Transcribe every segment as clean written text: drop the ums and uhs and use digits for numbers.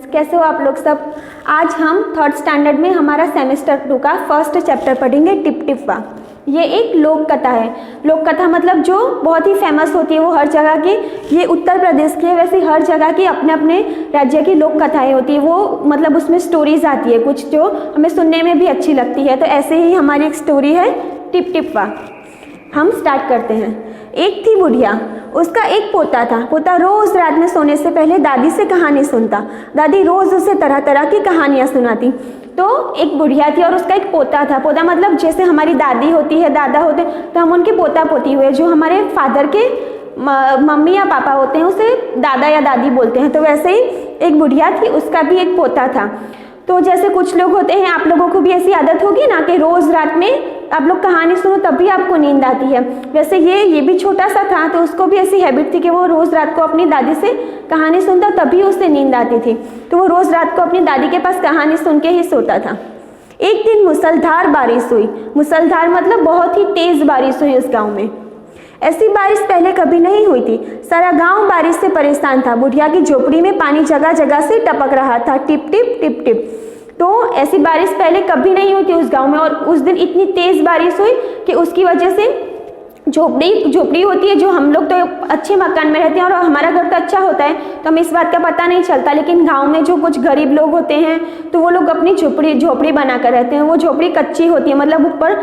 Students, कैसे हो आप लोग सब। आज हम थर्ड स्टैंडर्ड में हमारा सेमेस्टर 2 का फर्स्ट चैप्टर पढ़ेंगे, टिप टिप्पा। ये एक लोक कथा है। लोक कथा मतलब जो बहुत ही फेमस होती है, वो हर जगह की, ये उत्तर प्रदेश की है, वैसे हर जगह की अपने अपने राज्य की लोक कथाएँ होती है। वो मतलब उसमें स्टोरीज आती है कुछ जो हमें सुनने में भी अच्छी लगती है। तो ऐसे ही हमारी एक स्टोरी है टिप टिप्पा। हम स्टार्ट करते हैं। एक थी बुढ़िया, उसका एक पोता था। पोता रोज रात में सोने से पहले दादी से कहानी सुनता। दादी रोज उसे तरह तरह की कहानियां सुनाती। तो एक बुढ़िया थी और उसका एक पोता था। पोता मतलब जैसे हमारी दादी होती है, दादा होते हैं, तो हम उनके पोता पोती हुए, जो हमारे फादर के मम्मी या पापा होते हैं उसे दादा या दादी बोलते हैं। तो वैसे ही एक बुढ़िया थी, उसका भी एक पोता था। तो जैसे कुछ लोग होते हैं, आप लोगों को भी ऐसी आदत होगी ना कि रोज रात में आप लोग कहानी सुनो तब भी आपको नींद आती है। वैसे ये भी छोटा सा था, तो उसको भी ऐसी हैबिट थी कि वो रोज रात को अपनी दादी से कहानी सुनता, तभी उसे नींद आती थी। तो वो रोज रात को अपनी दादी के पास कहानी सुन के ही सोता था। एक दिन मुसलधार बारिश हुई। मुसलधार मतलब बहुत ही तेज बारिश हुई उस गाँव में। ऐसी बारिश पहले कभी नहीं हुई थी। सारा गांव बारिश से परेशान था। बुढ़िया की झोपड़ी में पानी जगह जगह से टपक रहा था, टिप टिप टिप टिप। तो ऐसी बारिश पहले कभी नहीं हुई थी उस गांव में, और उस दिन इतनी तेज बारिश हुई कि उसकी वजह से झोपड़ी होती है, जो हम लोग तो अच्छे मकान में रहते हैं और हमारा घर तो अच्छा होता है, तो हमें इस बात का पता नहीं चलता। लेकिन गांव में जो कुछ गरीब लोग होते हैं, तो वो लोग अपनी झोपड़ी बनाकर रहते हैं। वो झोपड़ी कच्ची होती है, मतलब ऊपर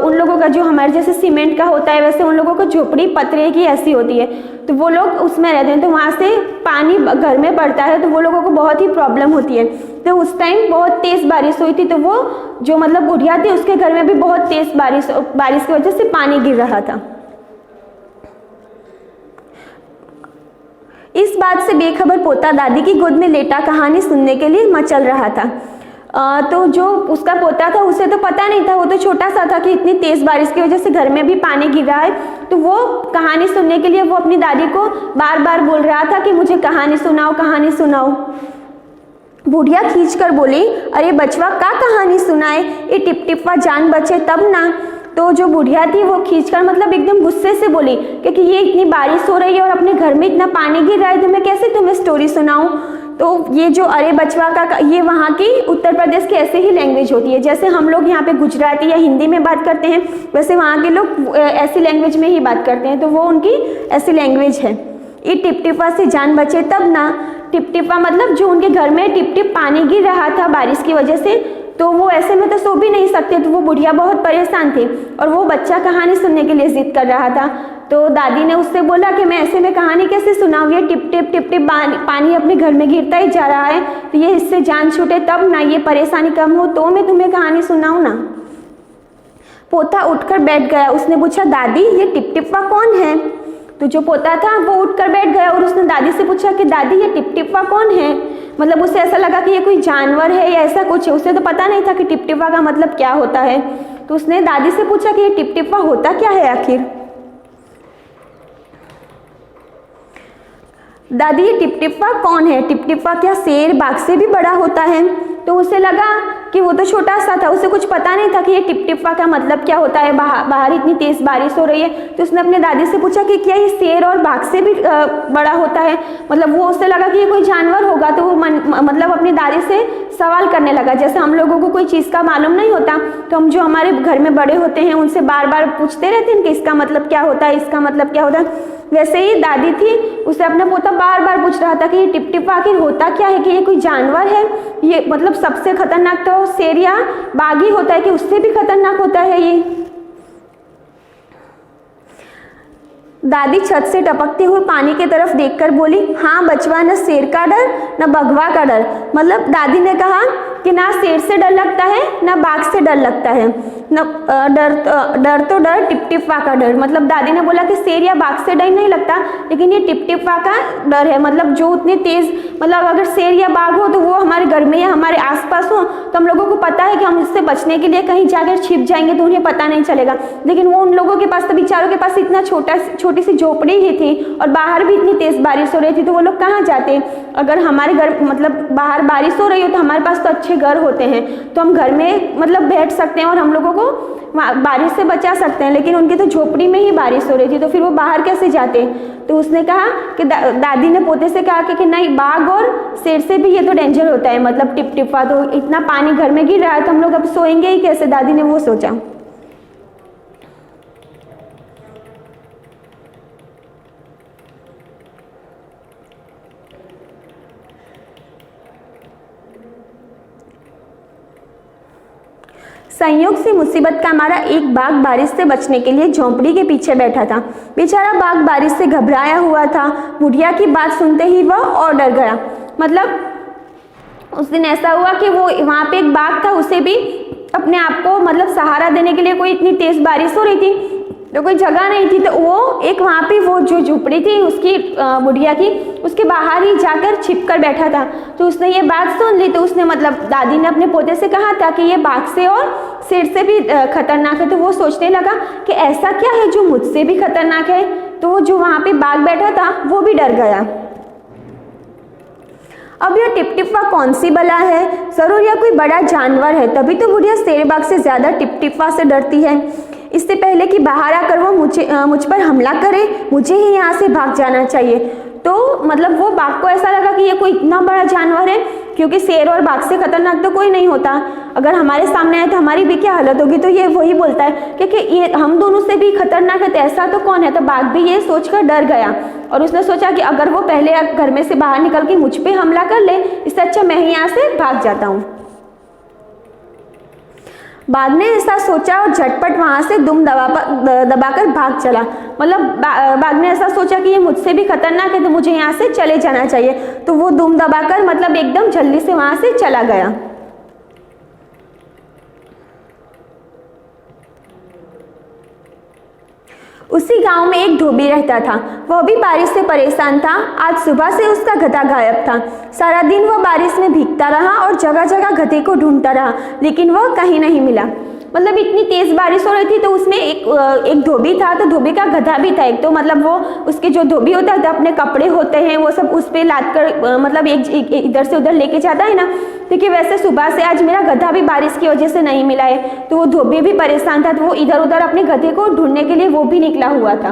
उन लोगों का जो हमारे जैसे सीमेंट का होता है, वैसे उन लोगों को झोपड़ी पतरे की ऐसी होती है। तो वो लोग उसमें रहते हैं, तो वहाँ से पानी घर में पड़ता है, तो वो लोगों को बहुत ही प्रॉब्लम होती है। तो उस टाइम बहुत तेज बारिश हुई थी, तो वो जो मतलब बुढ़िया थी, उसके घर में भी बहुत तेज बारिश की वजह से पानी गिर रहा था। इस बात से बेखबर पोता दादी की गोद में लेटा कहानी सुनने के लिए मचल रहा था। तो जो उसका पोता था उसे तो पता नहीं था, वो तो छोटा सा था कि इतनी तेज बारिश की वजह से घर में भी पानी गिर रहा है। तो वो कहानी सुनने के लिए वो अपनी दादी को बार बार बोल रहा था कि मुझे कहानी सुनाओ, कहानी सुनाओ। बुढ़िया खींच कर बोली, अरे बचवा का कहानी सुनाए, ये टिप टिप्पा जान बचे तब ना। तो जो बुढ़िया थी वो खींचकर मतलब एकदम गुस्से से बोली, क्योंकि ये इतनी बारिश हो रही है और अपने घर में इतना पानी गिर रहा है, तो मैं कैसे तुम्हें स्टोरी सुनाऊं। तो ये जो अरे बचवा का, ये वहाँ की उत्तर प्रदेश की ऐसे ही लैंग्वेज होती है। जैसे हम लोग यहाँ पे गुजराती या हिंदी में बात करते हैं, वैसे वहाँ के लोग ऐसी लैंग्वेज में ही बात करते हैं। तो वो उनकी ऐसी लैंग्वेज है। ये टिप टिप्पा से जान बचे तब ना। टिप टिप्पा मतलब जो उनके घर में टिप टिप पानी गिर रहा था बारिश की वजह से, तो वो ऐसे में तो सो भी नहीं सकते। तो वो बुढ़िया बहुत परेशान थी और वो बच्चा कहानी सुनने के लिए जिद कर रहा था। तो दादी ने उससे बोला कि मैं ऐसे में कहानी कैसे सुनाऊँ, ये टिप टिप पानी अपने घर में गिरता ही जा रहा है, तो ये इससे जान छूटे तब ना, ये परेशानी कम हो तो मैं तुम्हें कहानी सुनाऊँ ना। पोता उठकर बैठ गया। उसने पूछा, दादी ये टिप टिप्पा कौन है। तो जो पोता था वो उठकर बैठ गया और उसने दादी से पूछा कि दादी ये टिप टिप्पा कौन है। मतलब उसे ऐसा लगा कि ये कोई जानवर है या ऐसा कुछ है। उसे तो पता नहीं था कि टिप टिप्पा का मतलब क्या होता है। तो उसने दादी से पूछा कि ये टिप टिप्पा होता क्या है आखिर। दादी ये टिप टिप्पा कौन है, टिप टिप्पा क्या शेर बाघ से भी बड़ा होता है। तो उसे लगा कि वो तो छोटा सा था, उसे कुछ पता नहीं था कि ये टिप टिप्पा का मतलब क्या होता है। बाहर इतनी तेज बारिश हो रही है, तो उसने अपने दादी से पूछा कि क्या ये शेर और बाघ से भी बड़ा होता है। मतलब वो उससे लगा कि ये कोई जानवर होगा, तो वो मतलब अपनी दादी से सवाल करने लगा। जैसे हम लोगों को कोई चीज़ का मालूम नहीं होता, तो हम जो हमारे घर में बड़े होते हैं उनसे बार बार पूछते रहते हैं कि इसका मतलब क्या होता है, इसका मतलब क्या होता है। वैसे ही दादी थी, उसे अपना पोता बार बार पूछ रहा था कि ये टिप टिप्पा आखिर होता क्या है, कि ये कोई जानवर है, ये मतलब सबसे खतरनाक तो शेर या बाघ ही होता है, कि उससे भी खतरनाक होता है ये। दादी छत से टपकते हुए पानी की तरफ देखकर बोली, हाँ बचवा, न शेर का डर न बघवा का डर। मतलब दादी ने कहा कि ना शेर से डर लगता है ना बाघ से डर लगता है, न डर तो डर टिप टिप्पा का डर। मतलब दादी ने बोला कि शेर या बाघ से डर नहीं लगता, लेकिन ये टिप टिप्पा का डर है। मतलब जो उतने तेज, मतलब अगर शेर या बाघ हो तो वो हमारे घर में या हमारे आसपास हो, तो हम लोगों को पता है कि हम इससे बचने के लिए कहीं जाकर छिप जाएंगे तो उन्हें पता नहीं चलेगा। लेकिन वो उन लोगों के पास तो बेचारों के पास इतना छोटी सी झोपड़ी ही थी और बाहर भी इतनी तेज बारिश हो रही थी, तो वो लोग कहाँ जाते। अगर हमारे घर मतलब बाहर बारिश हो रही हो तो हमारे पास तो अच्छे अच्छे घर होते हैं तो हम घर में मतलब बैठ सकते हैं और हम लोगों को बारिश से बचा सकते हैं, लेकिन उनकी तो झोपड़ी में ही बारिश हो रही थी, तो फिर वो बाहर कैसे जाते। तो उसने कहा कि दादी ने पोते से कहा कि नहीं, बाघ और शेर से भी ये तो डेंजर होता है, मतलब टिप टिपा, तो इतना पानी घर में गिर रहा है तो हम लोग अब सोएंगे ही कैसे। दादी ने वो सोचा। संयोग से मुसीबत का मारा एक बाघ बारिश से बचने के लिए झोंपड़ी के पीछे बैठा था। बेचारा बाघ बारिश से घबराया हुआ था। बुढ़िया की बात सुनते ही वह और डर गया। मतलब उस दिन ऐसा हुआ कि वो वहाँ पे एक बाघ था, उसे भी अपने आप को मतलब सहारा देने के लिए कोई इतनी तेज बारिश हो रही थी तो कोई जगह नहीं थी, तो वो एक वहाँ पे वो जो झोपड़ी थी उसकी बुढ़िया की, उसके बाहर ही जाकर छिप कर बैठा था। तो उसने ये बात सुन ली, तो उसने मतलब दादी ने अपने पोते से कहा था कि ये बाघ से और शेर से भी खतरनाक है। तो वो सोचने लगा कि ऐसा क्या है जो मुझसे भी खतरनाक है। तो वो जो वहाँ पे बाघ बैठा था वो भी डर गया। अब यह टिपटिपा कौन सी बला है, जरूर यह कोई बड़ा जानवर है, तभी तो बुढ़िया शेर बाघ से ज्यादा टिपटिपा से डरती है। इससे पहले कि बाहर आकर वो मुझ पर हमला करे, मुझे ही यहाँ से भाग जाना चाहिए। तो मतलब वो बाघ को ऐसा लगा कि ये कोई इतना बड़ा जानवर है, क्योंकि शेर और बाघ से खतरनाक तो कोई नहीं होता, अगर हमारे सामने आए तो हमारी भी क्या हालत होगी। तो ये वही बोलता है क्योंकि ये हम दोनों से भी खतरनाक है, तो ऐसा तो कौन है। तो बाघ भी ये सोचकर डर गया और उसने सोचा कि अगर वो पहले घर में से बाहर निकल के मुझ पे हमला कर ले, इससे अच्छा मैं ही यहाँ से भाग जाता हूँ। बाघ ने ऐसा सोचा और झटपट वहां से दुम दबाकर भाग चला। मतलब बाघ ने ऐसा सोचा कि ये मुझसे भी खतरनाक है तो मुझे यहाँ से चले जाना चाहिए, तो वो दुम दबाकर मतलब एकदम जल्दी से वहां से चला गया। उसी गांव में एक धोबी रहता था। वह भी बारिश से परेशान था। आज सुबह से उसका गधा गायब था। सारा दिन वह बारिश में भीगता रहा और जगह जगह गधे को ढूंढता रहा, लेकिन वह कहीं नहीं मिला। मतलब इतनी तेज बारिश हो रही थी तो उसमें एक धोबी था, तो धोबी का गधा भी था एक। तो मतलब वो उसके जो धोबी होता है तो अपने कपड़े होते हैं वो सब उस पर लाद कर मतलब एक इधर से उधर लेके जाता है ना। देखिए वैसे सुबह से आज मेरा गधा भी बारिश की वजह से नहीं मिला है, तो वो धोबी भी परेशान था, तो वो इधर उधर अपने गधे को ढूंढने के लिए वो भी निकला हुआ था।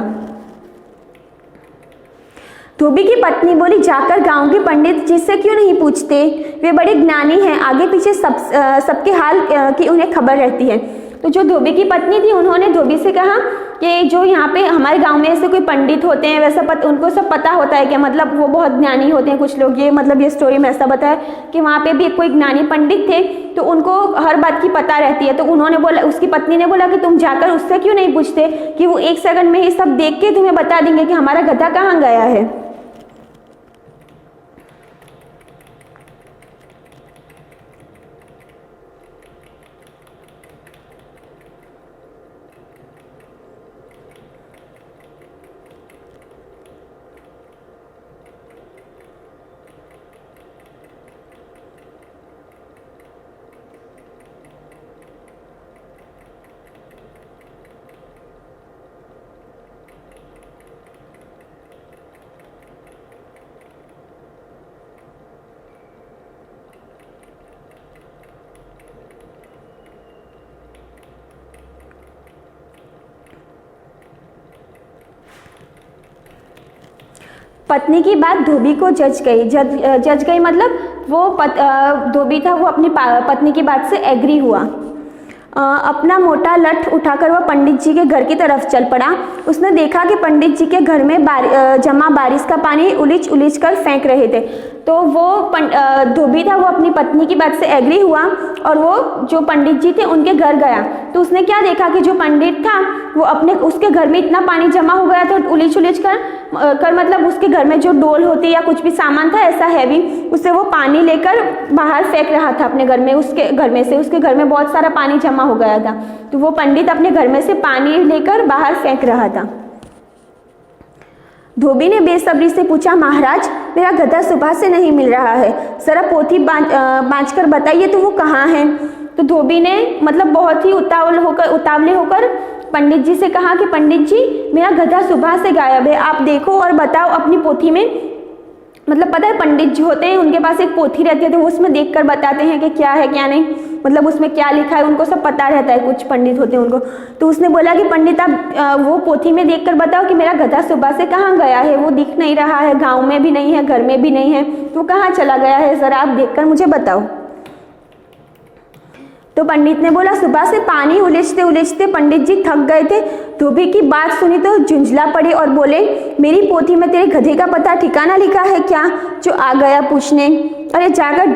धोबी की पत्नी बोली, जाकर गांव के पंडित जी से क्यों नहीं पूछते, वे बड़े ज्ञानी हैं, आगे पीछे सबके हाल की उन्हें खबर रहती है। तो जो धोबी की पत्नी थी उन्होंने धोबी से कहा कि जो यहाँ पे हमारे गांव में ऐसे कोई पंडित होते हैं वैसा उनको सब पता होता है क्या, मतलब वो बहुत ज्ञानी होते हैं कुछ लोग। ये मतलब ये स्टोरी में ऐसा बताया कि वहाँ पे भी कोई ज्ञानी पंडित थे, तो उनको हर बात की पता रहती है। तो उन्होंने बोला, उसकी पत्नी ने बोला कि तुम जाकर उससे क्यों नहीं पूछते कि वो 1 सेकंड में ही सब देख के तुम्हें बता देंगे कि हमारा गधा कहाँ गया है। पत्नी की बात धोबी को जज गई मतलब वो धोबी था, वो अपनी पत्नी की बात से एग्री हुआ। अपना मोटा लठ उठाकर वह पंडित जी के घर की तरफ चल पड़ा। उसने देखा कि पंडित जी के घर में जमा बारिश का पानी उलीच कर फेंक रहे थे। तो वो धोबी था, वो अपनी पत्नी की बात से एग्री हुआ और वो जो पंडित जी थे उनके घर गया। तो उसने क्या देखा कि जो पंडित था वो उसके घर में इतना पानी जमा हो गया था, उलीच कर मतलब उसके घर में जो डोल होती या कुछ भी सामान था ऐसा हैवी, उससे वो पानी लेकर बाहर फेंक रहा था अपने घर में। उसके घर में बहुत सारा पानी जमा हो गया था, तो वो पंडित अपने घर में से पानी लेकर बाहर फेंक रहा था। धोबी ने बेसब्री से पूछा, महाराज मेरा गधा सुबह से नहीं मिल रहा है, जरा पोथी बांच कर बताइए तो वो कहाँ है। तो धोबी ने मतलब बहुत ही उतावले होकर पंडित जी से कहा कि पंडित जी मेरा गधा सुबह से गायब है, आप देखो और बताओ अपनी पोथी में मतलब पता है पंडित जो होते हैं उनके पास एक पोथी रहती है, तो वो उसमें देखकर बताते हैं कि क्या है क्या नहीं, मतलब उसमें क्या लिखा है उनको सब पता रहता है, कुछ पंडित होते हैं उनको। तो उसने बोला कि पंडित आप वो पोथी में देखकर बताओ कि मेरा गधा सुबह से कहाँ गया है, वो दिख नहीं रहा है, गाँव में भी नहीं है, घर में भी नहीं है, तो कहाँ चला गया है, ज़रा आप देखकर मुझे बताओ। तो पंडित ने बोला सुबह से पानी उलीचते उलीचते पंडित जी थक गए थे। धोबी की बात सुनी तो झुंझला पड़े और बोले मेरी पोथी में तेरे गधे का पता ठिकाना लिखा है क्या, जो आ गया पूछने। अरे जाकर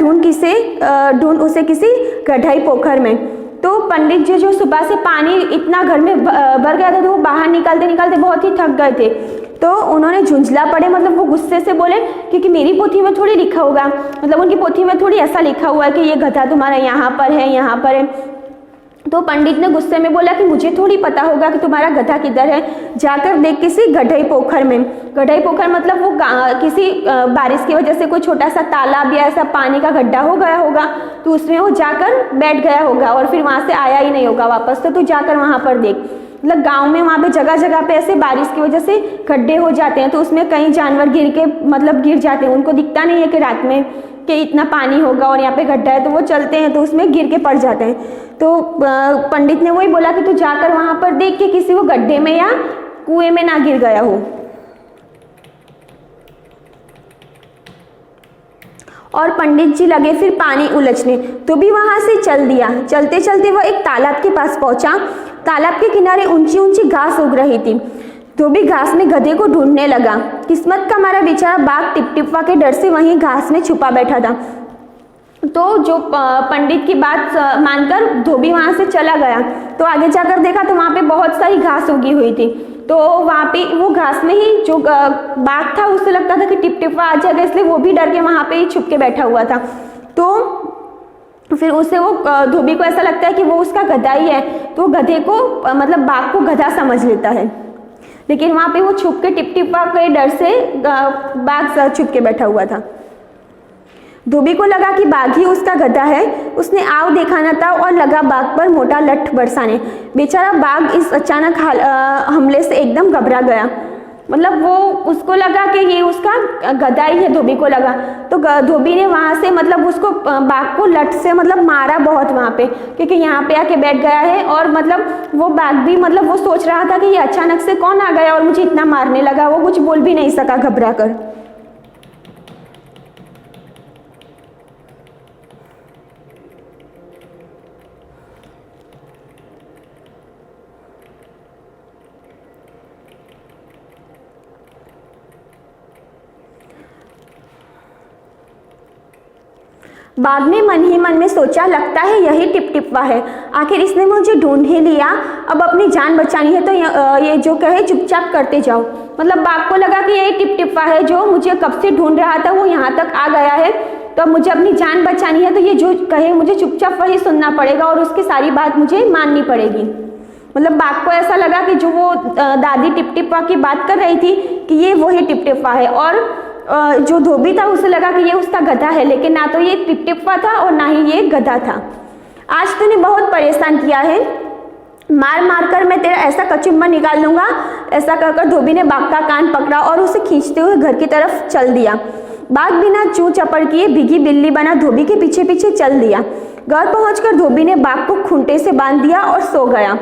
ढूंढ उसे किसी गड्ढाई पोखर में। तो पंडित जी जो सुबह से पानी इतना घर में भर गया था, तो वो बाहर निकालते निकालते बहुत ही थक गए थे। तो उन्होंने झुंझला पड़े, मतलब वो गुस्से से बोले क्योंकि मेरी पोथी में थोड़ी लिखा होगा, मतलब उनकी पोथी में थोड़ी ऐसा लिखा हुआ है कि ये गधा तुम्हारा यहाँ पर है, यहाँ पर है। तो पंडित ने गुस्से में बोला कि मुझे थोड़ी पता होगा कि तुम्हारा गधा किधर है, जाकर देख किसी गड्ढई पोखर में। गड्ढई पोखर मतलब वो किसी बारिश की वजह से कोई छोटा सा तालाब या ऐसा पानी का गड्ढा हो गया होगा, तो उसमें वो जाकर बैठ गया होगा और फिर वहाँ से आया ही नहीं होगा वापस। तो तू जाकर वहाँ पर देख। मतलब गांव में वहाँ पे जगह जगह पे ऐसे बारिश की वजह से गड्ढे हो जाते हैं, तो उसमें कई जानवर गिर जाते हैं, उनको दिखता नहीं है कि रात में कि इतना पानी होगा और यहाँ पे गड्ढा है, तो वो चलते हैं तो उसमें गिर के पड़ जाते हैं। तो पंडित ने वही बोला कि तू जाकर वहाँ पर देख के किसी वो गड्ढे में या कुएं में ना गिर गया हो। और पंडित जी लगे फिर पानी उलझने, तो भी वहाँ से चल दिया। चलते चलते वह एक तालाब के पास पहुँचा। तालाब के किनारे ऊंची ऊंची घास उग रही थी। धोबी घास में गधे को ढूंढने लगा। किस्मत का हमारा बेचारा बाघ टिपटिपवा के डर से वहीं घास में छुपा बैठा था। तो जो पंडित की बात मानकर धोबी वहाँ से चला गया, तो आगे जाकर देखा तो वहाँ पे बहुत सारी घास उगी हुई थी। तो वहाँ पे वो घास में ही जो बाघ था उसे लगता था कि टिपटिपवा आ जाएगा, इसलिए वो भी डर के वहाँ पे ही छुप के बैठा हुआ था। तो फिर उसे वो धोबी को ऐसा लगता है कि वो उसका गधा ही है, तो गधे को मतलब बाघ को गधा समझ लेता है। लेकिन वहाँ पे वो छुप के टिपटिपवा के डर से बाघ छुप के बैठा हुआ था। धोबी को लगा कि बाघ ही उसका गधा है। उसने आव देखा न था और लगा बाघ पर मोटा लठ बरसाने। बेचारा बाघ इस अचानक हमले से एकदम घबरा गया। मतलब वो उसको लगा कि ये उसका गधा ही है, धोबी को लगा। तो धोबी ने वहाँ से मतलब उसको बाघ को लठ से मतलब मारा बहुत वहाँ पे, क्योंकि यहाँ पे आके बैठ गया है। और मतलब वो बाघ भी मतलब वो सोच रहा था कि ये अचानक से कौन आ गया और मुझे इतना मारने लगा। वो कुछ बोल भी नहीं सका घबरा कर। बाघ ने मन ही मन में सोचा, लगता है यही टिपटिपवा है। आखिर इसने मुझे ढूंढ ही लिया, अब अपनी जान बचानी है तो ये जो कहे चुपचाप करते जाओ। मतलब बाघ को लगा कि यही टिपटिपवा है जो मुझे कब से ढूंढ रहा था, वो यहाँ तक आ गया है, तो अब मुझे अपनी जान बचानी है तो ये जो कहे मुझे चुपचाप वही सुनना पड़ेगा और उसकी सारी बात मुझे माननी पड़ेगी। मतलब बाघ को ऐसा लगा कि जो वो दादी टिपटिपवा की बात कर रही थी कि ये वही टिपटिपवा है। और जो धोबी था उसे लगा कि ये उसका गधा है, लेकिन ना तो ये टिपटिपवा था और ना ही ये गधा था। आज तूने बहुत परेशान किया है, मार मार कर मैं तेरा ऐसा कचुम्बर निकाल लूंगा। ऐसा कहकर धोबी ने बाघ का कान पकड़ा और उसे खींचते हुए घर की तरफ चल दिया। बाघ बिना चू चपड़ किए भीगी बिल्ली बना धोबी के पीछे पीछे चल दिया। घर पहुंचकर धोबी ने बाघ को खूंटे से बांध दिया और सो गया।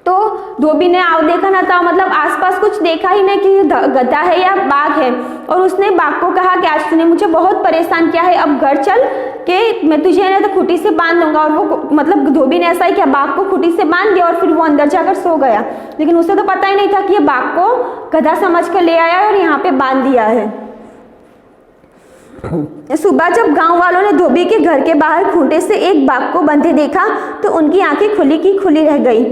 तो धोबी ने आव देखा ना था, मतलब आसपास कुछ देखा ही नहीं कि गधा है या बाघ है। और उसने बाघ को कहा कि आज तूने मुझे बहुत परेशान किया है, अब घर चल कि मैं तुझे ना तो खूंटी से बांध दूंगा। और वो मतलब धोबी ने ऐसा ही किया, बाघ को खूंटी से बांध दिया और फिर वो अंदर जाकर सो गया। लेकिन उसे तो पता ही नहीं था कि ये बाघ को गधा समझ कर ले आया और यहाँ पे बांध दिया है। सुबह जब गांव वालों ने धोबी के घर के बाहर खूंटे से एक बाघ को बंधे देखा तो उनकी आंखें खुली की खुली रह गई।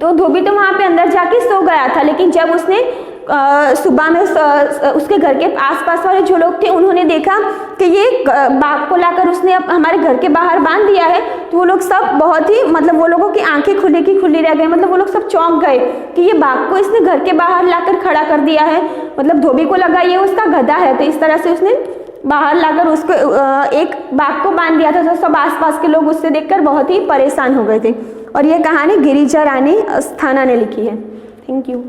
तो धोबी तो वहाँ पे अंदर जाके सो गया था, लेकिन जब उसने सुबह में उसके घर के आसपास वाले जो लोग थे उन्होंने देखा कि ये बाघ को लाकर उसने हमारे घर के बाहर बांध दिया है, तो वो लोग सब बहुत ही मतलब वो लोगों की आंखें खुली की खुली रह गई। मतलब वो लोग सब चौंक गए कि ये बाघ को इसने घर के बाहर लाकर खड़ा कर दिया है। मतलब धोबी को लगा ये उसका गधा है, तो इस तरह से उसने बाहर लाकर उसको एक बाघ को बांध दिया था। तो सब आसपास के लोग उससे देखकर बहुत ही परेशान हो गए थे। और ये कहानी गिरिजा रानी अस्थाना ने लिखी है। Thank you.